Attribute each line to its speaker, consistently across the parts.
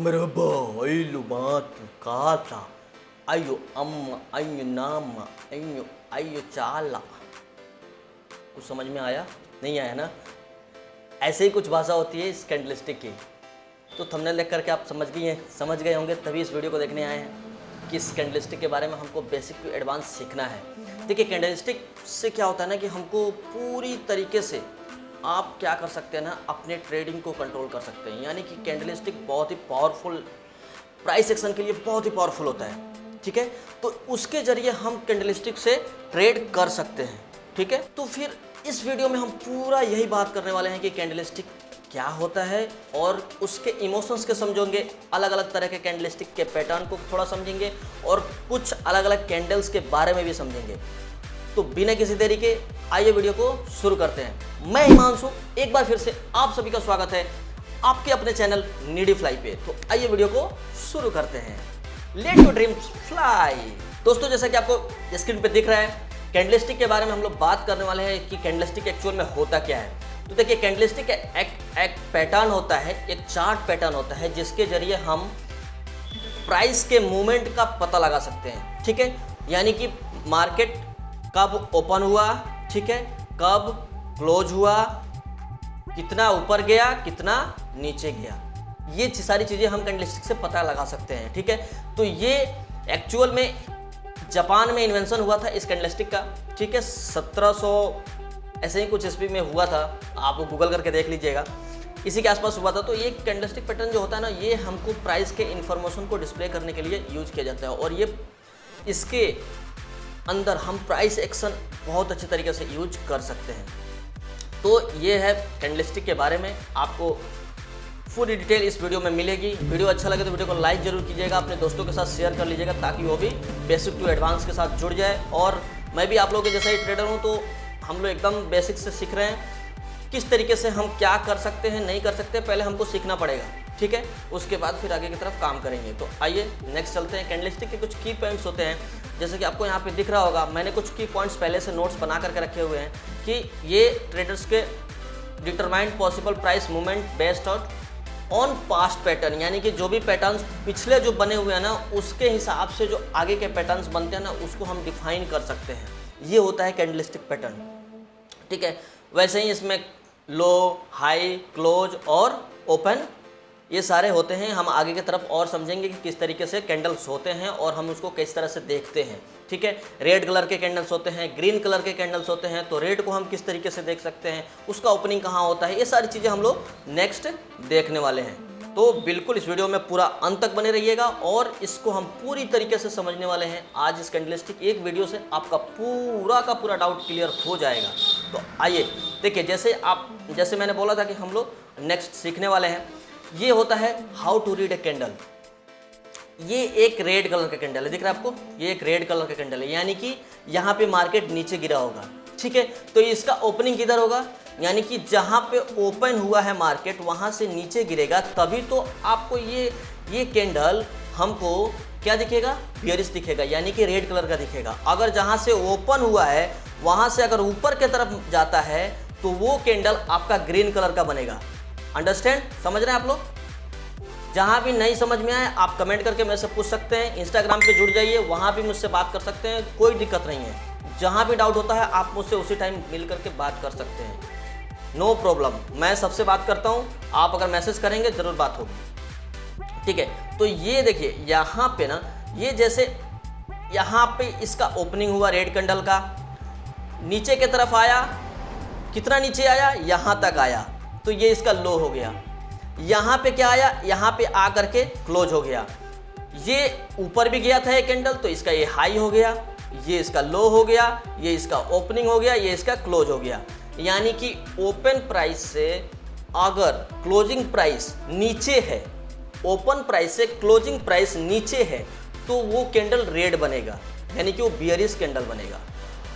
Speaker 1: Merhaba, lumat, kata, ayo amma, ayo nama, ayo चाला। कुछ समझ में आया? नहीं आया ना? ऐसे ही कुछ भाषा होती है इस कैंडलस्टिक की। तो थंबनेल देख करके आप समझ गए होंगे, तभी इस वीडियो को देखने आए हैं कि इस कैंडलस्टिक के बारे में हमको बेसिक टू एडवांस सीखना है। देखिए, कैंडलस्टिक से क्या होता है ना कि हमको पूरी तरीके से आप क्या कर सकते हैं ना, अपने ट्रेडिंग को कंट्रोल कर सकते हैं। यानी कि कैंडलस्टिक बहुत ही पावरफुल, प्राइस एक्शन के लिए बहुत ही पावरफुल होता है। ठीक है, तो उसके जरिए हम कैंडलस्टिक से ट्रेड कर सकते हैं। ठीक है, तो फिर इस वीडियो में हम पूरा यही बात करने वाले हैं कि कैंडलस्टिक क्या होता है और उसके इमोशंस के समझेंगे, अलग अलग तरह के कैंडलस्टिक के पैटर्न को थोड़ा समझेंगे और कुछ अलग अलग कैंडल्स के बारे में भी समझेंगे। तो बिना किसी देरी के आइए वीडियो को शुरू करते हैं। मैं हिमांशु, एक बार फिर से आप सभी का स्वागत है आपके अपने चैनल नीडी फ्लाई पे। तो आइए वीडियो को शुरू करते हैं। Let your dreams fly. दोस्तों, जैसा कि आपको स्क्रीन पे दिख रहा है, कैंडलस्टिक के बारे में हम लोग बात करने वाले हैं कि कैंडलस्टिक एक्चुअल में होता क्या है। तो देखिए, कैंडलस्टिक एक पैटर्न होता है, एक चार्ट पैटर्न होता है जिसके जरिए हम प्राइस के मूवमेंट का पता लगा सकते हैं। ठीक है, यानी कि मार्केट कब ओपन हुआ, ठीक है, कब क्लोज हुआ, कितना ऊपर गया, कितना नीचे गया, ये सारी चीज़ें हम कैंडलस्टिक से पता लगा सकते हैं। ठीक है, तो ये एक्चुअल में जापान में इन्वेंशन हुआ था इस कैंडलस्टिक का। ठीक है, 1700 ऐसे ही कुछ ईस्वी में हुआ था, आप गूगल करके देख लीजिएगा, इसी के आसपास हुआ था। तो ये कैंडलस्टिक पैटर्न जो होता है ना, ये हमको प्राइस के इन्फॉर्मेशन को डिस्प्ले करने के लिए यूज किया जाता है और ये इसके अंदर हम प्राइस एक्शन बहुत अच्छे तरीके से यूज कर सकते हैं। तो ये है कैंडलस्टिक के बारे में, आपको पूरी डिटेल इस वीडियो में मिलेगी। वीडियो अच्छा लगे तो वीडियो को लाइक जरूर कीजिएगा, अपने दोस्तों के साथ शेयर कर लीजिएगा ताकि वो भी बेसिक टू एडवांस के साथ जुड़ जाए। और मैं भी आप लोगों के जैसा ही ट्रेडर हूँ, तो हम लोग एकदम बेसिक से सीख रहे हैं किस तरीके से हम क्या कर सकते हैं, नहीं कर सकते, पहले हमको सीखना पड़ेगा। ठीक है, उसके बाद फिर आगे की तरफ काम करेंगे। तो आइए नेक्स्ट चलते हैं। कैंडलस्टिक के कुछ की पॉइंट्स होते हैं, जैसे कि आपको यहाँ पे दिख रहा होगा, मैंने कुछ की पॉइंट्स पहले से नोट्स बना करके रखे हुए हैं कि ये ट्रेडर्स के determined possible price movement based on past pattern, यानी कि जो भी पैटर्न्स पिछले जो बने हुए हैं ना, उसके हिसाब से जो आगे के पैटर्न्स बनते हैं ना, उसको हम डिफाइन कर सकते हैं। ये होता है कैंडलस्टिक पैटर्न। ठीक है, वैसे ही इसमें लो, हाई, क्लोज और ओपन, ये सारे होते हैं। हम आगे की तरफ और समझेंगे कि किस तरीके से कैंडल्स होते हैं और हम उसको किस तरह से देखते हैं। ठीक है, रेड कलर के कैंडल्स होते हैं, ग्रीन कलर के कैंडल्स होते हैं, तो रेड को हम किस तरीके से देख सकते हैं, उसका ओपनिंग कहाँ होता है, ये सारी चीज़ें हम लोग नेक्स्ट देखने वाले हैं। तो बिल्कुल इस वीडियो में पूरा अंत तक बने रहिएगा और इसको हम पूरी तरीके से समझने वाले हैं। आज इस कैंडलस्टिक एक वीडियो से आपका पूरा का पूरा डाउट क्लियर हो जाएगा। तो आइए देखिए, जैसे मैंने बोला था कि हम लोग नेक्स्ट सीखने वाले हैं। ये होता है how to read a candle. ये एक रेड कलर का कैंडल है, दिख रहा है आपको, ये एक रेड कलर का कैंडल है, यानी कि यहाँ पे मार्केट नीचे गिरा होगा। ठीक है, तो इसका ओपनिंग किधर होगा, यानी कि जहाँ पे ओपन हुआ है मार्केट वहाँ से नीचे गिरेगा, तभी तो आपको ये कैंडल हमको क्या दिखेगा, बियरिश दिखेगा, यानी कि रेड कलर का दिखेगा। अगर जहाँ से ओपन हुआ है वहाँ से अगर ऊपर की तरफ जाता है तो वो कैंडल आपका ग्रीन कलर का बनेगा। अंडरस्टैंड, समझ रहे हैं आप लोग? जहाँ भी नहीं समझ में आए आप कमेंट करके मेरे से पूछ सकते हैं। इंस्टाग्राम पे जुड़ जाइए, वहाँ भी मुझसे बात कर सकते हैं, कोई दिक्कत नहीं है। जहाँ भी डाउट होता है आप मुझसे उसी टाइम मिल करके बात कर सकते हैं, नो प्रॉब्लम। मैं सबसे बात करता हूँ, आप अगर मैसेज करेंगे ज़रूर बात होगी। ठीक है, तो ये देखिए यहाँ पे ना, ये जैसे यहाँ पे इसका ओपनिंग हुआ रेड कैंडल का, नीचे की तरफ आया, कितना नीचे आया, यहाँ तक आया, तो ये इसका लो हो गया। यहाँ पे क्या आया, यहाँ पे आ करके क्लोज हो गया। ये ऊपर भी गया था ये कैंडल, तो इसका ये हाई हो गया, ये इसका लो हो गया, ये इसका ओपनिंग हो गया, ये इसका क्लोज हो गया। यानी कि ओपन प्राइस से अगर क्लोजिंग प्राइस नीचे है, ओपन प्राइस से क्लोजिंग प्राइस नीचे है, तो वो कैंडल रेड बनेगा, यानी कि वो बियरिश कैंडल बनेगा।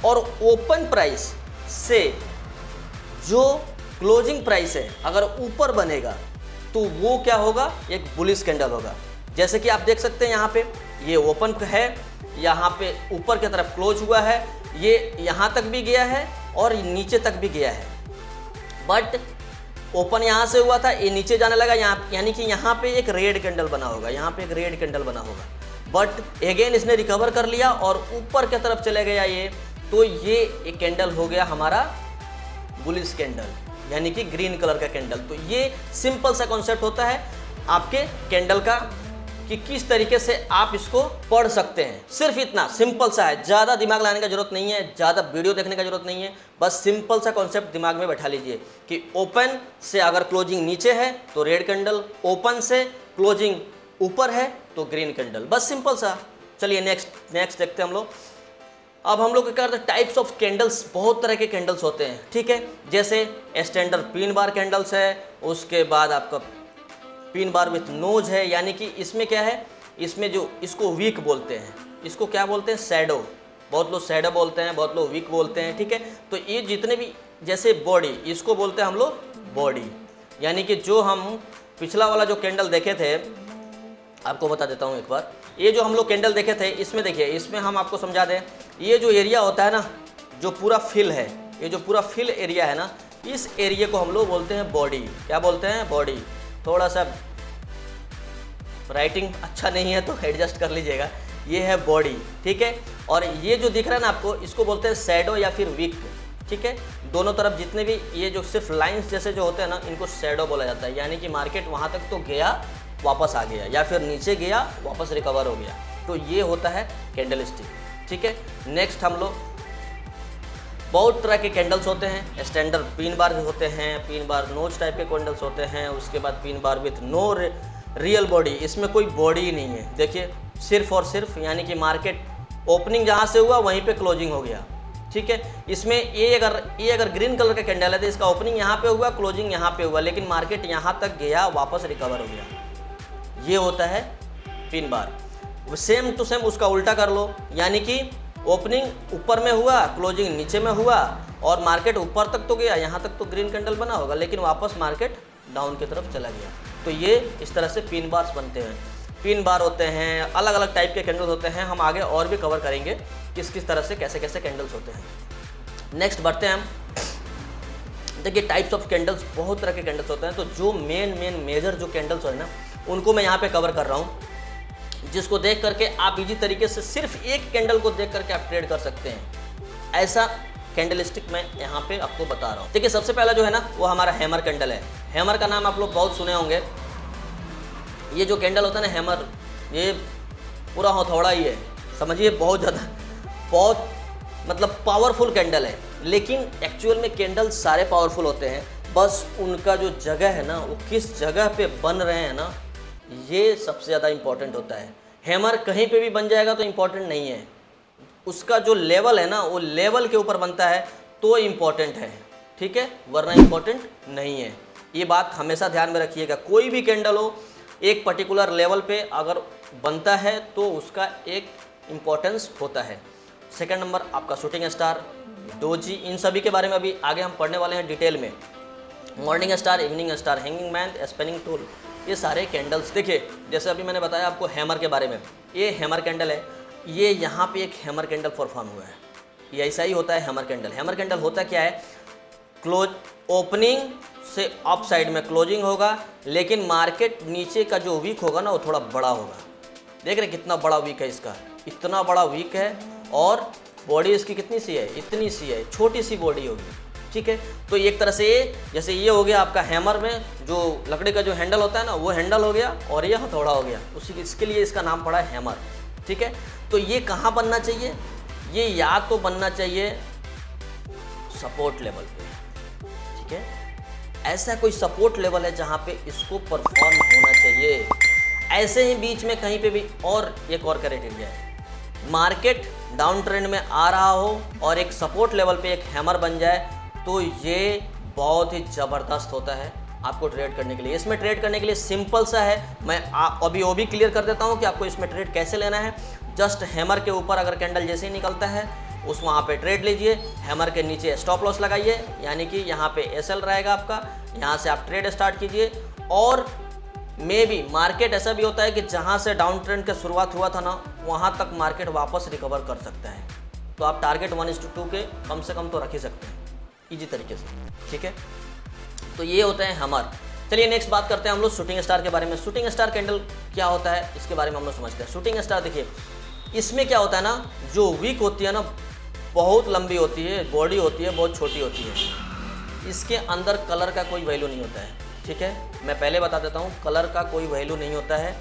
Speaker 1: और ओपन प्राइस से जो क्लोजिंग प्राइस है अगर ऊपर बनेगा तो वो क्या होगा, एक बुलिश कैंडल होगा। जैसे कि आप देख सकते हैं यहाँ पे ये ओपन है, यहाँ पे ऊपर की तरफ क्लोज हुआ है, ये यहाँ तक भी गया है और नीचे तक भी गया है, बट ओपन यहाँ से हुआ था, ये नीचे जाने लगा यहाँ, यानी कि यहाँ पे एक रेड कैंडल बना होगा, यहाँ पे एक रेड कैंडल बना होगा, बट अगेन इसने रिकवर कर लिया और ऊपर की तरफ चले गया ये, तो ये एक कैंडल हो गया हमारा बुलिश कैंडल, यानी कि ग्रीन कलर का कैंडल। तो ये सिंपल सा कॉन्सेप्ट होता है आपके कैंडल का कि किस तरीके से आप इसको पढ़ सकते हैं। सिर्फ इतना सिंपल सा है, ज़्यादा दिमाग लाने का जरूरत नहीं है, ज़्यादा वीडियो देखने का जरूरत नहीं है, बस सिंपल सा कॉन्सेप्ट दिमाग में बैठा लीजिए कि ओपन से अगर क्लोजिंग नीचे है तो रेड कैंडल, ओपन से क्लोजिंग ऊपर है तो ग्रीन कैंडल, बस सिंपल सा। चलिए नेक्स्ट देखते हैं हम लोग। अब हम लोग क्या करते हैं, टाइप्स ऑफ कैंडल्स, बहुत तरह के कैंडल्स होते हैं, ठीक है। जैसे स्टैंडर्ड पिन बार कैंडल्स है, उसके बाद आपका पिन बार विथ नोज है, यानी कि इसमें क्या है, इसमें जो इसको वीक बोलते हैं, इसको क्या बोलते हैं, शैडो, बहुत लोग शैडो बोलते हैं, बहुत लोग वीक बोलते हैं, ठीक है। तो ये जितने भी, जैसे बॉडी, इसको बोलते हैं हम लोग बॉडी, यानी कि जो हम पिछला वाला जो कैंडल देखे थे, आपको बता देता हूँ एक बार, ये जो हम लोग कैंडल देखे थे, इसमें देखिए, इसमें हम आपको समझा दें, ये जो एरिया होता है ना, जो पूरा फिल है, ये जो पूरा फिल एरिया है ना, इस एरिया को हम लोग बोलते हैं बॉडी। क्या बोलते हैं, बॉडी। थोड़ा सा राइटिंग अच्छा नहीं है तो एडजस्ट कर लीजिएगा, ये है बॉडी, ठीक है। और ये जो दिख रहा है ना आपको, इसको बोलते हैं शैडो या फिर वीक, ठीक है। दोनों तरफ जितने भी ये जो सिर्फ लाइंस जैसे जो होते हैं ना, इनको शैडो बोला जाता है, यानी कि मार्केट वहाँ तक तो गया, वापस आ गया, या फिर नीचे गया, वापस रिकवर हो गया, तो ये होता है कैंडलस्टिक, ठीक है। नेक्स्ट हम लोग, बहुत तरह के कैंडल्स होते हैं, स्टैंडर्ड पिन बार होते हैं, पिन बार नोज टाइप के कैंडल्स होते हैं, उसके बाद pin bar with no real body, इसमें कोई बॉडी ही नहीं है, देखिए सिर्फ और सिर्फ, यानी कि मार्केट ओपनिंग जहाँ से हुआ वहीं पे क्लोजिंग हो गया, ठीक है। इसमें ये अगर ग्रीन कलर का कैंडल है तो इसका ओपनिंग यहाँ पे हुआ, क्लोजिंग यहाँ पे हुआ, लेकिन मार्केट यहाँ तक गया, वापस रिकवर हो गया, ये होता है pin bar. Same to same उसका उल्टा कर लो, यानी कि ओपनिंग ऊपर में हुआ, क्लोजिंग नीचे में हुआ, और मार्केट ऊपर तक तो गया, यहाँ तक तो ग्रीन कैंडल बना होगा, लेकिन वापस मार्केट डाउन की तरफ चला गया, तो ये इस तरह से पिन बार्स बनते हैं। पिन बार होते हैं, अलग अलग टाइप के कैंडल्स होते हैं, हम आगे और भी कवर करेंगे किस किस तरह से कैसे कैसे कैंडल्स होते हैं। नेक्स्ट बढ़ते हैं हम, देखिए टाइप्स ऑफ कैंडल्स, बहुत तरह के कैंडल्स होते हैं, तो जो मेजर जो कैंडल्स है ना, उनको मैं यहाँ पे कवर कर रहा हूँ, जिसको देख करके आप इजी तरीके से सिर्फ एक कैंडल को देख करके आप ट्रेड कर सकते हैं। ऐसा कैंडलस्टिक मैं यहाँ पे आपको बता रहा हूँ। देखिए सबसे पहला जो है ना, वो हमारा हैमर कैंडल है। हैमर का नाम आप लोग बहुत सुने होंगे। ये जो कैंडल होता है ना हैमर, ये पूरा हथौड़ा ही है, समझिए, बहुत मतलब पावरफुल कैंडल है। लेकिन एक्चुअल में कैंडल सारे पावरफुल होते हैं, बस उनका जो जगह है ना, वो किस जगह पे बन रहे हैं ना, ये सबसे ज़्यादा इम्पॉर्टेंट होता है। हैमर कहीं पे भी बन जाएगा तो इम्पॉर्टेंट नहीं है, उसका जो लेवल है ना, वो लेवल के ऊपर बनता है तो इम्पॉर्टेंट है, ठीक है, वरना इम्पॉर्टेंट नहीं है। ये बात हमेशा ध्यान में रखिएगा। कोई भी कैंडल हो, एक पर्टिकुलर लेवल पे अगर बनता है तो उसका एक इम्पोर्टेंस होता है। सेकंड नंबर आपका शूटिंग स्टार, डोजी, इन सभी के बारे में अभी आगे हम पढ़ने वाले हैं डिटेल में। Morning star, evening star, hanging man, spinning tool, ये सारे कैंडल्स। देखिए जैसे अभी मैंने बताया आपको हैमर के बारे में, ये हैमर कैंडल है, ये यहाँ पे एक हैमर कैंडल फॉर्म हुआ है, ये ऐसा ही होता है हैमर कैंडल। हैमर कैंडल होता क्या है, क्लोज ओपनिंग से अप साइड में क्लोजिंग होगा, लेकिन मार्केट नीचे का जो वीक होगा ना, वो थोड़ा बड़ा होगा। देख रहे कितना बड़ा वीक है इसका, इतना बड़ा वीक है, और बॉडी इसकी कितनी सी है, इतनी सी है, छोटी सी बॉडी होगी, ठीक है। तो एक तरह से ये, जैसे ये हो गया आपका हैमर में जो लकड़ी का जो हैंडल होता है ना, वो हैंडल हो गया, और ये हथौड़ा हो गया, उसी इसके लिए इसका नाम पड़ा है हैमर, ठीक है। तो ये कहाँ बनना चाहिए, ये या तो बनना चाहिए सपोर्ट लेवल पे, ठीक है, ऐसा कोई सपोर्ट लेवल है जहाँ पे इसको परफॉर्म होना चाहिए। ऐसे ही बीच में कहीं पे भी और एक और क्राइटेरिया है, मार्केट डाउन ट्रेंड में आ रहा हो और एक सपोर्ट लेवल पे एक हैमर बन जाए, तो ये बहुत ही ज़बरदस्त होता है आपको ट्रेड करने के लिए। इसमें ट्रेड करने के लिए सिंपल सा है, मैं अभी वो भी क्लियर कर देता हूँ कि आपको इसमें ट्रेड कैसे लेना है। जस्ट हैमर के ऊपर अगर कैंडल जैसे ही निकलता है, उस वहाँ पे ट्रेड लीजिए, हैमर के नीचे स्टॉप लॉस लगाइए, यानी कि यहाँ पे एसएल रहेगा आपका, यहाँ से आप ट्रेड स्टार्ट कीजिए। और मे बी मार्केट ऐसा भी होता है कि जहाँ से डाउन ट्रेंड का शुरुआत हुआ था ना, वहाँ तक मार्केट वापस रिकवर कर सकता है, तो आप टारगेट 1:2 के कम से कम तो रख ही सकते हैं इजी तरीके से, ठीक है। तो ये होता है हमर। चलिए नेक्स्ट बात करते हैं हम लोग शूटिंग स्टार के बारे में। शूटिंग स्टार कैंडल क्या होता है इसके बारे में हम लोग समझते हैं। शूटिंग स्टार देखिए, इसमें क्या होता है ना, जो विक होती है ना बहुत लंबी होती है, बॉडी होती है बहुत छोटी होती है, इसके अंदर कलर का कोई वैल्यू नहीं होता है। ठीक है, मैं पहले बता देता हूँ, कलर का कोई वैल्यू नहीं होता है।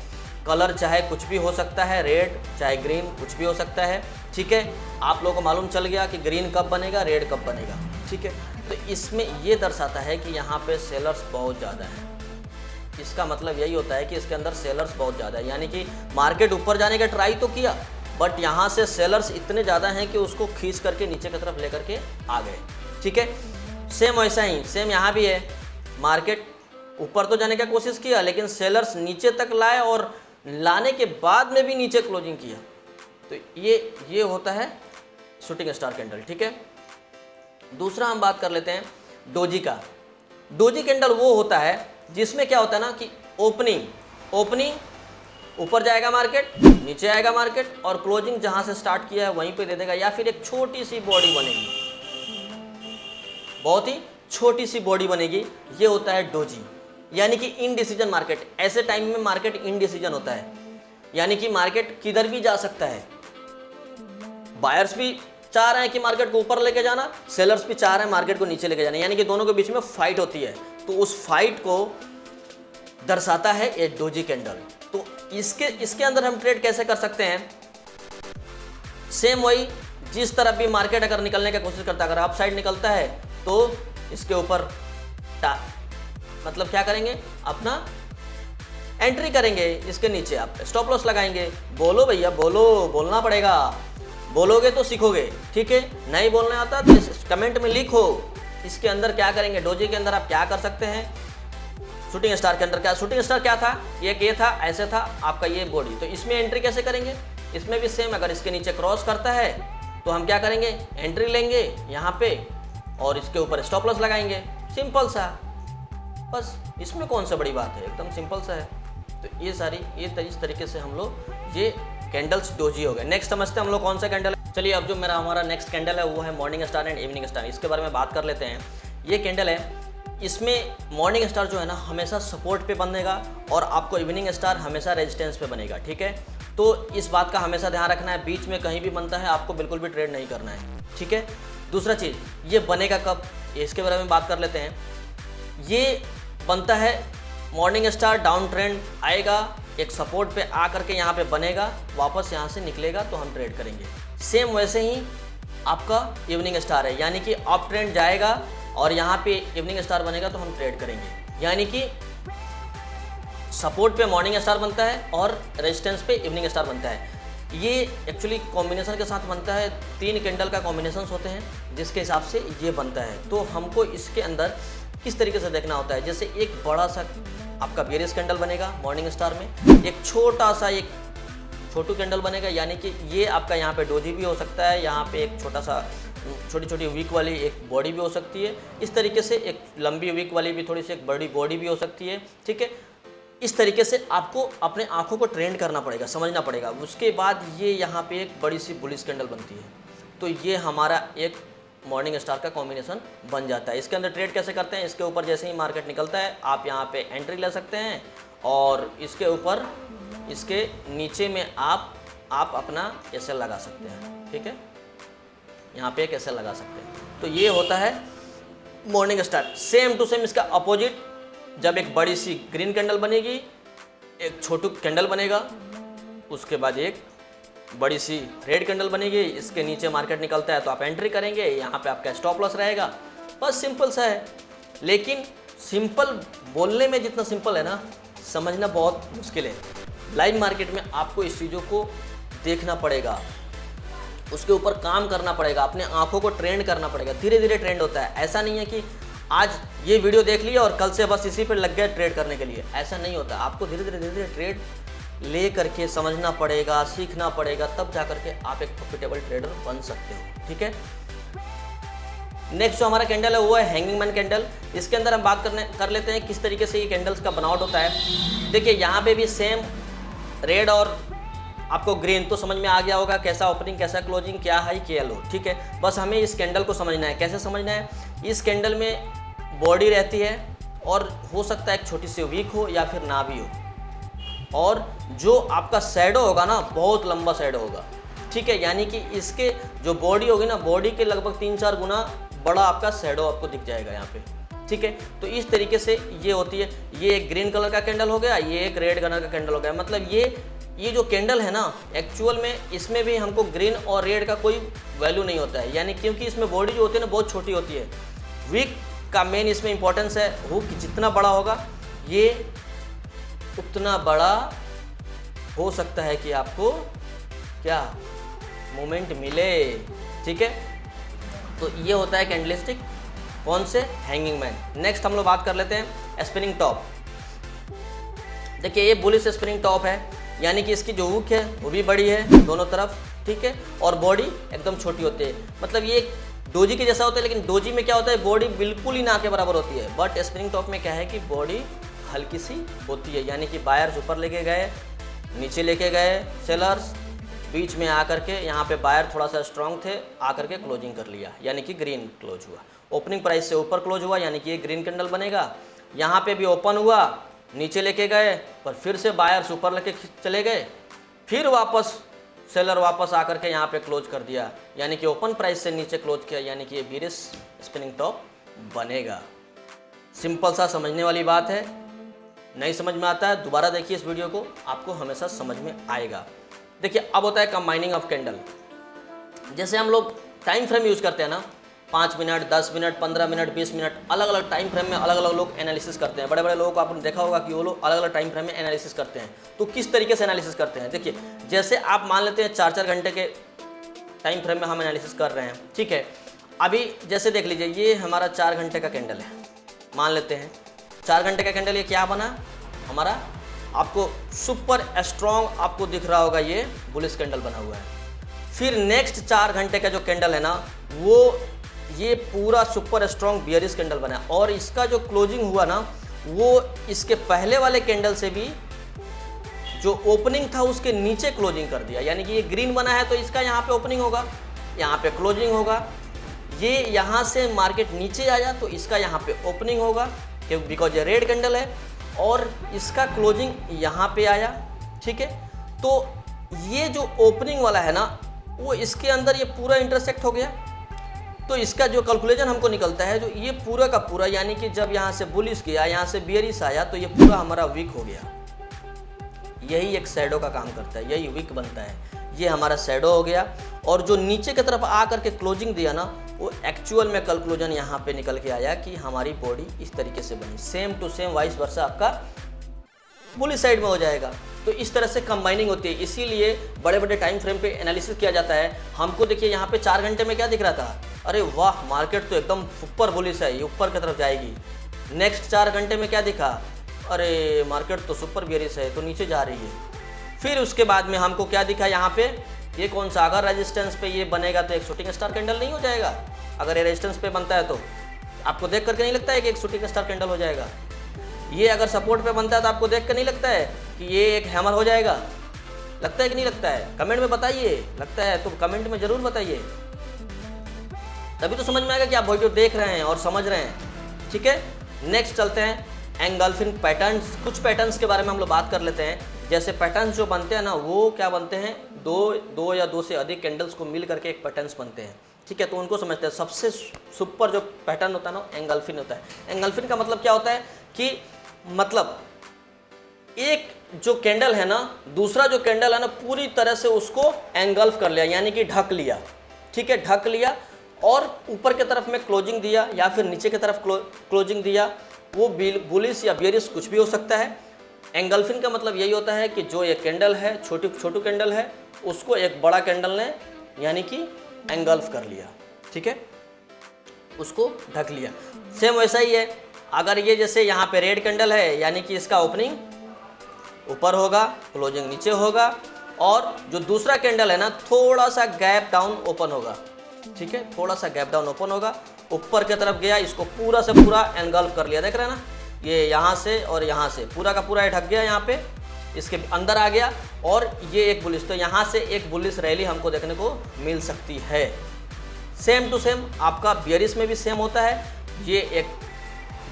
Speaker 1: कलर चाहे कुछ भी हो सकता है, रेड चाहे ग्रीन कुछ भी हो सकता है। ठीक है, आप लोगों को मालूम चल गया कि ग्रीन कब बनेगा, रेड कब बनेगा। ठीक है, तो इसमें ये दर्शाता है कि यहाँ पे सेलर्स बहुत ज़्यादा है। इसका मतलब यही होता है कि इसके अंदर सेलर्स बहुत ज़्यादा है, यानी कि मार्केट ऊपर जाने का ट्राई तो किया, बट यहाँ से सेलर्स इतने ज़्यादा हैं कि उसको खींच करके नीचे की तरफ लेकर के आ गए। ठीक है, सेम वैसा ही सेम यहाँ भी है, मार्केट ऊपर तो जाने का कोशिश किया लेकिन सेलर्स नीचे तक लाए और लाने के बाद में भी नीचे क्लोजिंग किया। तो ये होता है शूटिंग स्टार कैंडल। ठीक है, दूसरा हम बात कर लेते हैं डोजी का। डोजी कैंडल वो होता है जिसमें क्या होता है ना कि ओपनिंग ऊपर जाएगा मार्केट, नीचे आएगा मार्केट, और क्लोजिंग जहां से स्टार्ट किया है वहीं पे दे देगा, या फिर एक छोटी सी बॉडी बनेगी, बहुत ही छोटी सी बॉडी बनेगी। ये होता है डोजी, यानी कि इनडिसीजन मार्केट। ऐसे टाइम में मार्केट इनडिसीजन होता है, यानी कि मार्केट किधर भी जा सकता है। बायर्स भी चाह रहे हैं कि मार्केट को ऊपर लेके जाना, सेलर्स भी चाह रहे हैं मार्केट को नीचे लेके जाना, यानी कि दोनों के बीच में फाइट होती है। तो उस फाइट को दर्शाता है ये डोजी कैंडल। तो इसके अंदर हम ट्रेड कैसे कर सकते हैं, सेम वही, जिस तरफ भी मार्केट अगर निकलने की कोशिश करता है, अगर अप साइड निकलता है तो इसके ऊपर मतलब क्या करेंगे, अपना एंट्री करेंगे, इसके नीचे आप स्टॉप लॉस लगाएंगे। बोलो भैया बोलो, बोलना पड़ेगा, बोलोगे तो सीखोगे। ठीक है, नहीं बोलने आता तो कमेंट में लिखो। इसके अंदर क्या करेंगे, डोजी के अंदर आप क्या कर सकते हैं, शूटिंग स्टार के अंदर क्या, शूटिंग स्टार क्या था, ये था, ऐसे था आपका ये बॉडी। तो इसमें एंट्री कैसे करेंगे, इसमें भी सेम, अगर इसके नीचे क्रॉस करता है तो हम क्या करेंगे, एंट्री लेंगे यहाँ पे और इसके ऊपर स्टॉप लॉस लगाएंगे। सिंपल सा, बस इसमें कौन सा बड़ी बात है, एकदम सिंपल सा है। तो इस तरीके से हम लोग ये कैंडल्स डोजी हो गए। नेक्स्ट समझते हैं हम लोग कौन सा कैंडल है। चलिए, अब जो हमारा नेक्स्ट कैंडल है वो है morning star and evening star. इसके बारे में बात कर लेते हैं। ये कैंडल है, इसमें मॉर्निंग स्टार जो है ना हमेशा सपोर्ट पे बनेगा और आपको इवनिंग स्टार हमेशा रेजिस्टेंस पे बनेगा। ठीक है, तो इस बात का हमेशा ध्यान रखना है, बीच में कहीं भी बनता है आपको बिल्कुल भी ट्रेड नहीं करना है। ठीक है, दूसरा चीज़, ये बनेगा कब, इसके बारे में बात कर लेते हैं। ये बनता है, मॉर्निंग स्टार डाउन ट्रेंड आएगा, एक सपोर्ट पे आ करके यहाँ पे बनेगा, वापस यहाँ से निकलेगा तो हम ट्रेड करेंगे। सेम वैसे ही आपका इवनिंग स्टार है, यानी कि अप ट्रेंड जाएगा और यहाँ पे इवनिंग स्टार बनेगा तो हम ट्रेड करेंगे। यानी कि सपोर्ट पे मॉर्निंग स्टार बनता है और रेजिस्टेंस पे इवनिंग स्टार बनता है। ये एक्चुअली कॉम्बिनेशन के साथ बनता है, 3 कैंडल का कॉम्बिनेशंस होते हैं जिसके हिसाब से ये बनता है। तो हमको इसके अंदर किस तरीके से देखना होता है, जैसे एक बड़ा सा आपका बेरियस कैंडल बनेगा मॉर्निंग स्टार में, एक छोटा सा एक छोटू कैंडल बनेगा, यानी कि ये आपका यहाँ पे डोजी भी हो सकता है, यहाँ पे एक छोटा सा छोटी छोटी वीक वाली एक बॉडी भी हो सकती है। इस तरीके से एक लंबी वीक वाली भी थोड़ी सी एक बड़ी बॉडी भी हो सकती है। ठीक है, इस तरीके से आपको अपने आँखों को ट्रेंड करना पड़ेगा, समझना पड़ेगा। उसके बाद ये यहाँ पे एक बड़ी सी बुलिश कैंडल बनती है, तो ये हमारा एक मॉर्निंग स्टार का कॉम्बिनेशन बन जाता है। इसके अंदर ट्रेड कैसे करते हैं, इसके ऊपर जैसे ही मार्केट निकलता है आप यहाँ पे एंट्री ले सकते हैं और इसके ऊपर इसके नीचे में आप अपना एसएल लगा सकते हैं। ठीक है, यहाँ पे एक एसएल लगा सकते हैं। तो ये होता है morning star. Same to same इसका अपोजिट, जब एक बड़ी सी ग्रीन कैंडल बनेगी, एक छोटू कैंडल बनेगा, उसके बाद एक बड़ी सी रेड कैंडल बनेगी, इसके नीचे मार्केट निकलता है तो आप एंट्री करेंगे, यहाँ पे आपका स्टॉप लॉस रहेगा। बस सिंपल सा है, लेकिन सिंपल बोलने में जितना सिंपल है ना, समझना बहुत मुश्किल है। लाइव मार्केट में आपको इस चीज़ों को देखना पड़ेगा, उसके ऊपर काम करना पड़ेगा, अपने आँखों को ट्रेंड करना पड़ेगा। धीरे धीरे ट्रेंड होता है, ऐसा नहीं है कि आज ये वीडियो देख लिया और कल से बस इसी पर लग गए ट्रेड करने के लिए, ऐसा नहीं होता। आपको धीरे धीरे ट्रेड ले करके समझना पड़ेगा, सीखना पड़ेगा, तब जा करके आप एक प्रॉफिटेबल ट्रेडर बन सकते हो। ठीक है, नेक्स्ट जो हमारा कैंडल है वो है हैंगिंग मैन कैंडल। इसके अंदर हम बात कर लेते हैं किस तरीके से ये कैंडल्स का बनावट होता है। देखिए, यहाँ पे भी सेम रेड और आपको ग्रीन तो समझ में आ गया होगा, कैसा ओपनिंग कैसा क्लोजिंग, क्या हाई क्या लो। ठीक है, बस हमें इस कैंडल को समझना है। कैसे समझना है, इस कैंडल में बॉडी रहती है, और हो सकता है एक छोटी सी वीक हो या फिर ना भी हो, और जो आपका शैडो होगा ना बहुत लंबा शैडो होगा, ठीक है। यानी कि इसके जो बॉडी होगी ना, बॉडी के लगभग 3-4 गुना बड़ा आपका शैडो आपको दिख जाएगा यहाँ पे, ठीक है। तो इस तरीके से ये होती है। ये एक ग्रीन कलर का कैंडल हो गया, ये एक रेड कलर का कैंडल हो गया। मतलब ये जो कैंडल है ना, एक्चुअल में इसमें भी हमको ग्रीन और रेड का कोई वैल्यू नहीं होता है, यानी क्योंकि इसमें बॉडी जो होती है ना बहुत छोटी होती है। विक का मेन इसमें इंपॉर्टेंस है, हुक जितना बड़ा होगा ये उतना बड़ा हो सकता है कि आपको क्या मोमेंट मिले, ठीक है। तो ये होता है कैंडलस्टिक, कौन से, हैंगिंग मैन। नेक्स्ट हम लोग बात कर लेते हैं स्पिनिंग टॉप। देखिए ये बुलिश स्पिनिंग टॉप है, यानी कि इसकी जो हुक है वो भी बड़ी है दोनों तरफ, ठीक है, और बॉडी एकदम छोटी होती है। मतलब ये डोजी के जैसा होता है, लेकिन डोजी में क्या होता है बॉडी बिल्कुल ही ना के बराबर होती है, बट स्पिनिंग टॉप में क्या है कि बॉडी हल्की सी होती है। यानी कि बायर्स ऊपर लेके गए, नीचे लेके गए सेलर्स, बीच में आकर के यहाँ पे बायर थोड़ा सा स्ट्रांग थे, आकर के क्लोजिंग कर लिया, यानी कि ग्रीन क्लोज हुआ। ओपनिंग प्राइस से ऊपर क्लोज हुआ, यानी कि ये ग्रीन कैंडल बनेगा। यहाँ पे भी ओपन हुआ, नीचे लेके गए, पर फिर से बायर्स ऊपर लेके चले गए, फिर वापस सेलर वापस आकर के यहाँ पे क्लोज कर दिया, यानी कि ओपन प्राइस से नीचे क्लोज किया, यानी कि ये बीरिश स्पिनिंग टॉप बनेगा। सिंपल सा समझने वाली बात है, नहीं समझ में आता है दोबारा देखिए इस वीडियो को, आपको हमेशा समझ में आएगा। देखिए अब होता है कंबाइनिंग ऑफ कैंडल। जैसे हम लोग टाइम फ्रेम यूज़ करते हैं ना, 5 मिनट, 10 मिनट, 15 मिनट, 20 मिनट, अलग अलग टाइम फ्रेम में अलग अलग लोग एनालिसिस करते हैं। बड़े बड़े लोगों को आपने देखा होगा कि वो लोग अलग अलग टाइम फ्रेम में एनालिसिस करते हैं। तो किस तरीके से एनालिसिस करते हैं, देखिए जैसे आप मान लेते हैं 4-4 घंटे के टाइम फ्रेम में हम एनालिसिस कर रहे हैं, ठीक है। अभी जैसे देख लीजिए ये हमारा 4 घंटे का कैंडल है, मान लेते हैं 4 घंटे का कैंडल। ये क्या बना हमारा, आपको सुपर स्ट्रॉन्ग आपको दिख रहा होगा, ये बुलिश कैंडल बना हुआ है। फिर नेक्स्ट 4 घंटे का जो कैंडल है ना, वो ये पूरा सुपर स्ट्रॉन्ग बियरिश कैंडल बना, और इसका जो क्लोजिंग हुआ ना वो इसके पहले वाले कैंडल से भी जो ओपनिंग था उसके नीचे क्लोजिंग कर दिया। यानी कि ये ग्रीन बना है तो इसका यहाँ पे ओपनिंग होगा, यहाँ पे क्लोजिंग होगा। ये यहाँ से मार्केट नीचे आया तो इसका यहाँ पे ओपनिंग होगा, क्योंकि बिकॉज ये रेड कैंडल है, और इसका क्लोजिंग यहाँ पे आया, ठीक है। तो ये जो ओपनिंग वाला है ना वो इसके अंदर ये पूरा इंटरसेक्ट हो गया, तो इसका जो कैलकुलेशन हमको निकलता है, जो ये पूरा का पूरा, यानी कि जब यहाँ से बुलिश गया, यहाँ से बियरिश आया, तो ये पूरा हमारा वीक हो गया। यही एक शैडो का काम करता है, यही वीक बनता है, ये हमारा शैडो हो गया। और जो नीचे की तरफ आकर के क्लोजिंग दिया ना, वो एक्चुअल में कैलकुलेशन यहाँ पे निकल के आया कि हमारी बॉडी इस तरीके से बनी, same to same vice versa आपका बुलिश साइड में हो जाएगा। तो इस तरह से कंबाइनिंग होती है, इसीलिए बड़े बड़े टाइम फ्रेम पे एनालिसिस किया जाता है। हमको देखिए यहाँ पे 4 घंटे में क्या दिख रहा था, अरे वाह मार्केट तो एकदम सुपर बुलिश है, ये ऊपर की तरफ जाएगी। नेक्स्ट 4 घंटे में क्या दिखा, अरे मार्केट तो सुपर बियरिश है, तो नीचे जा रही है। फिर उसके बाद में हमको क्या दिखा यहाँ पे, ये कौन सा, अगर रेजिस्टेंस पे ये बनेगा तो एक शूटिंग स्टार कैंडल नहीं हो जाएगा। अगर ये रेजिस्टेंस पे बनता है तो आपको देख करके नहीं लगता है कि एक शूटिंग स्टार कैंडल हो जाएगा। ये अगर सपोर्ट पे बनता है तो आपको देख कर नहीं लगता है कि ये एक हैमर हो जाएगा, लगता है कि नहीं लगता है, कमेंट में बताइए। लगता है तो कमेंट में ज़रूर बताइए, तभी तो समझ में आएगा कि आप वीडियो देख रहे हैं और समझ रहे हैं, ठीक है। नेक्स्ट चलते हैं एंगल्फिंग पैटर्न्स। कुछ पैटर्न्स के बारे में हम लोग बात कर लेते हैं। जैसे पैटर्न्स जो बनते हैं ना, वो क्या बनते हैं, दो या दो से अधिक कैंडल्स को मिल करके एक पैटर्न्स बनते हैं, ठीक है। तो उनको समझते हैं। सबसे सुपर जो पैटर्न होता है ना, एंगल्फिन होता है। एंगल्फिन का मतलब क्या होता है कि मतलब एक जो कैंडल है ना, दूसरा जो कैंडल है ना, पूरी तरह से उसको एंगल्फ कर लिया, यानी कि ढक लिया, ठीक है, ढक लिया, और ऊपर की तरफ में क्लोजिंग दिया या फिर नीचे की तरफ क्लोजिंग दिया। वो बुलिश या बियरिश कुछ भी हो सकता है। एंगल्फिन का मतलब यही होता है कि जो ये कैंडल है, छोटी कैंडल है, उसको एक बड़ा कैंडल ने यानी कि एंगल्फ कर लिया, ठीक है, उसको ढक लिया। सेम वैसा ही है, अगर ये जैसे यहाँ पे रेड कैंडल है, यानी कि इसका ओपनिंग ऊपर होगा, क्लोजिंग नीचे होगा, और जो दूसरा कैंडल है ना, थोड़ा सा गैप डाउन ओपन होगा, ठीक है, थोड़ा सा गैप डाउन ओपन होगा, ऊपर की तरफ गया, इसको पूरा से पूरा एंगल्फ कर लिया। देख रहे हैं ना, ये यहाँ से और यहाँ से पूरा का पूरा ढक गया, यहाँ पे इसके अंदर आ गया, और ये एक बुलिश, तो यहाँ से एक बुलिश रैली हमको देखने को मिल सकती है। सेम टू सेम आपका बियरिश में भी सेम होता है। ये एक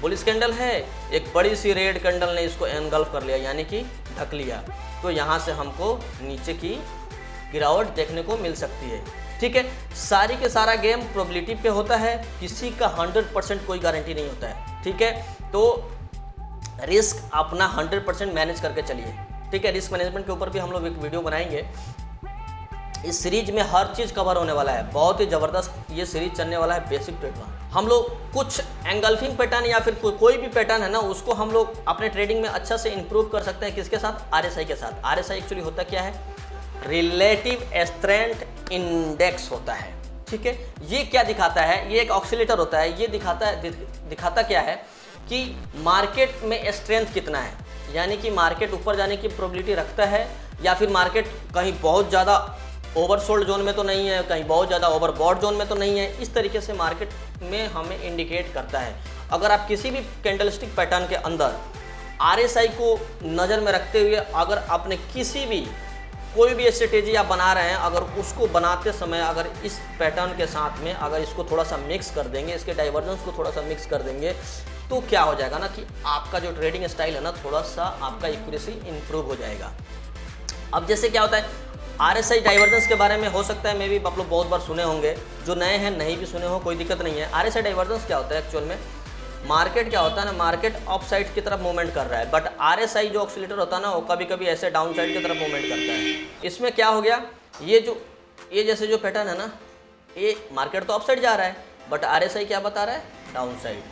Speaker 1: बुलिश कैंडल है, एक बड़ी सी रेड कैंडल ने इसको एनगल्फ कर लिया यानी कि ढक लिया, तो यहाँ से हमको नीचे की गिरावट देखने को मिल सकती है। ठीक है, सारी के सारा गेम प्रोबेबिलिटी पे होता है, किसी का 100% कोई गारंटी नहीं होता है। ठीक है, तो रिस्क अपना 100% मैनेज करके चलिए। ठीक है, रिस्क मैनेजमेंट के ऊपर भी हम लोग एक वीडियो बनाएंगे। इस सीरीज में हर चीज़ कवर होने वाला है, बहुत ही ज़बरदस्त ये सीरीज चलने वाला है बेसिक टू एडवांस। हम लोग कुछ एंगल्फिंग पैटर्न या फिर कोई भी पैटर्न है ना, उसको हम लोग अपने ट्रेडिंग में अच्छा से इंप्रूव कर सकते हैं। किसके साथ? RSI के साथ। RSI एक्चुअली होता क्या है? रिलेटिव स्ट्रेंथ इंडेक्स होता है। ठीक है, ये क्या दिखाता है? ये एक ऑक्सीलेटर होता है, ये दिखाता क्या है कि मार्केट में स्ट्रेंथ कितना है, यानी कि मार्केट ऊपर जाने की प्रोबेबिलिटी रखता है या फिर मार्केट कहीं बहुत ज़्यादा ओवरसोल्ड जोन में तो नहीं है, कहीं बहुत ज़्यादा ओवरबॉट जोन में तो नहीं है। इस तरीके से मार्केट में हमें इंडिकेट करता है। अगर आप किसी भी कैंडलस्टिक पैटर्न के अंदर RSI को नज़र में रखते हुए अगर आपने किसी भी कोई भी स्ट्रेटेजी आप बना रहे हैं, अगर उसको बनाते समय अगर इस पैटर्न के साथ में अगर इसको थोड़ा सा मिक्स कर देंगे, इसके डाइवर्जेंस को थोड़ा सा मिक्स कर देंगे, तो क्या हो जाएगा ना कि आपका जो ट्रेडिंग स्टाइल है ना, थोड़ा सा आपका एक्यूरेसी इंप्रूव हो जाएगा। अब जैसे क्या होता है, RSI डाइवर्जेंस के बारे में हो सकता है मे भी आप लोग बहुत बार सुने होंगे, जो नए हैं नहीं भी सुने हो कोई दिक्कत नहीं है। RSI डाइवर्जेंस क्या होता है एक्चुअल में? मार्केट क्या होता है ना, मार्केट अप साइड की तरफ मूवमेंट कर रहा है, बट RSI जो ऑक्सीलेटर होता है ना, वो कभी कभी ऐसे डाउन साइड की तरफ मूवमेंट करता है। इसमें क्या हो गया, ये जैसे जो पैटर्न है ना, ये मार्केट तो अप साइड जा रहा है, बट RSI क्या बता रहा है? Down side.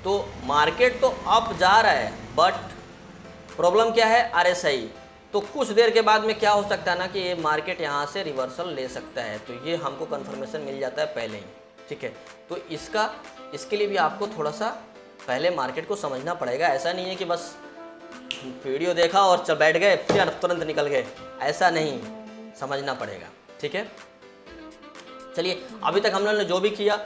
Speaker 1: तो मार्केट तो अप जा रहा है, बट प्रॉब्लम क्या है? RSI। तो कुछ देर के बाद में क्या हो सकता है ना कि ये मार्केट यहाँ से रिवर्सल ले सकता है, तो ये हमको कन्फर्मेशन मिल जाता है पहले ही। ठीक है, तो इसके लिए भी आपको थोड़ा सा पहले मार्केट को समझना पड़ेगा। ऐसा नहीं है कि बस वीडियो देखा और चल बैठ गए फिर तुरंत निकल गए, ऐसा नहीं, समझना पड़ेगा। ठीक है, चलिए अभी तक हम लोगों ने जो भी किया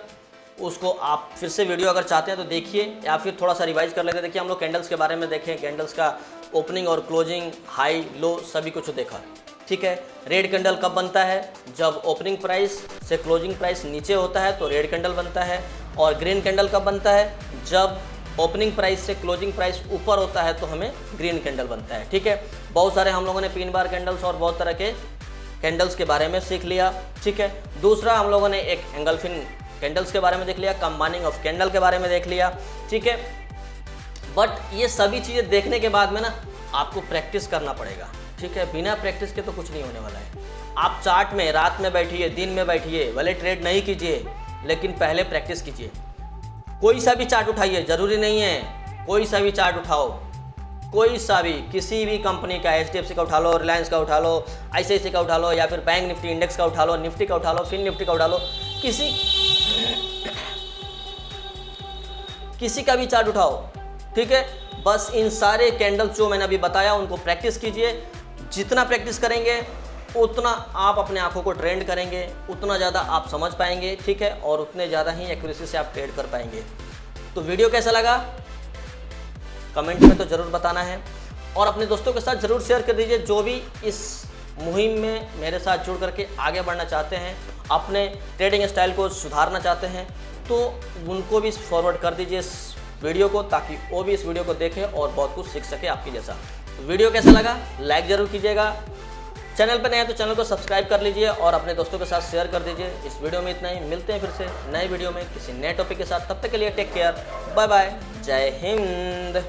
Speaker 1: उसको आप फिर से वीडियो अगर चाहते हैं तो देखिए, या फिर थोड़ा सा रिवाइज कर लेते हैं। देखिए हम लोग कैंडल्स के बारे में देखें, कैंडल्स का ओपनिंग और क्लोजिंग, हाई लो सभी कुछ देखा। ठीक है, रेड कैंडल कब बनता है? जब ओपनिंग प्राइस से क्लोजिंग प्राइस नीचे होता है तो रेड कैंडल बनता है। और ग्रीन कैंडल कब बनता है? जब ओपनिंग प्राइस से क्लोजिंग प्राइस ऊपर होता है तो हमें ग्रीन कैंडल बनता है। ठीक है, बहुत सारे हम लोगों ने पिन बार कैंडल्स और बहुत तरह के कैंडल्स के बारे में सीख लिया। ठीक है, दूसरा हम लोगों ने एक एंगल्फिंग कैंडल्स के बारे में देख लिया, कंबाइनिंग ऑफ कैंडल के बारे में देख लिया। ठीक है, बट ये सभी चीज़ें देखने के बाद में ना आपको प्रैक्टिस करना पड़ेगा। ठीक है, बिना प्रैक्टिस के तो कुछ नहीं होने वाला है। आप चार्ट में रात में बैठिए, दिन में बैठिए, भले ट्रेड नहीं कीजिए, लेकिन पहले प्रैक्टिस कीजिए। कोई सा भी चार्ट उठाइए, ज़रूरी नहीं है कोई सा भी चार्ट उठाओ, कोई सा भी, किसी भी कंपनी का, HDFC का उठा लो, रिलायंस का उठा लो, ICICI का उठा लो, या फिर बैंक निफ्टी इंडेक्स का उठा लो, निफ्टी का उठा लो, फिन निफ्टी का उठा लो, किसी का भी चार्ट उठाओ। ठीक है, बस इन सारे कैंडल्स जो मैंने अभी बताया उनको प्रैक्टिस कीजिए। जितना प्रैक्टिस करेंगे उतना आप अपने आंखों को ट्रेंड करेंगे, उतना ज़्यादा आप समझ पाएंगे। ठीक है, और उतने ज़्यादा ही एक्यूरेसी से आप ट्रेड कर पाएंगे। तो वीडियो कैसा लगा कमेंट में तो ज़रूर बताना है, और अपने दोस्तों के साथ ज़रूर शेयर कर दीजिए जो भी इस मुहिम में मेरे साथ जुड़ करके आगे बढ़ना चाहते हैं, अपने ट्रेडिंग स्टाइल को सुधारना चाहते हैं, तो उनको भी फॉरवर्ड कर दीजिए इस वीडियो को, ताकि वो भी इस वीडियो को देखें और बहुत कुछ सीख सके आपकी जैसा। तो वीडियो कैसा लगा लाइक ज़रूर कीजिएगा, चैनल पर नए हैं तो चैनल को सब्सक्राइब कर लीजिए और अपने दोस्तों के साथ शेयर कर दीजिए। इस वीडियो में इतना ही, मिलते हैं फिर से नए वीडियो में किसी नए टॉपिक के साथ। तब तक के लिए टेक केयर, बाय बाय, जय हिंद।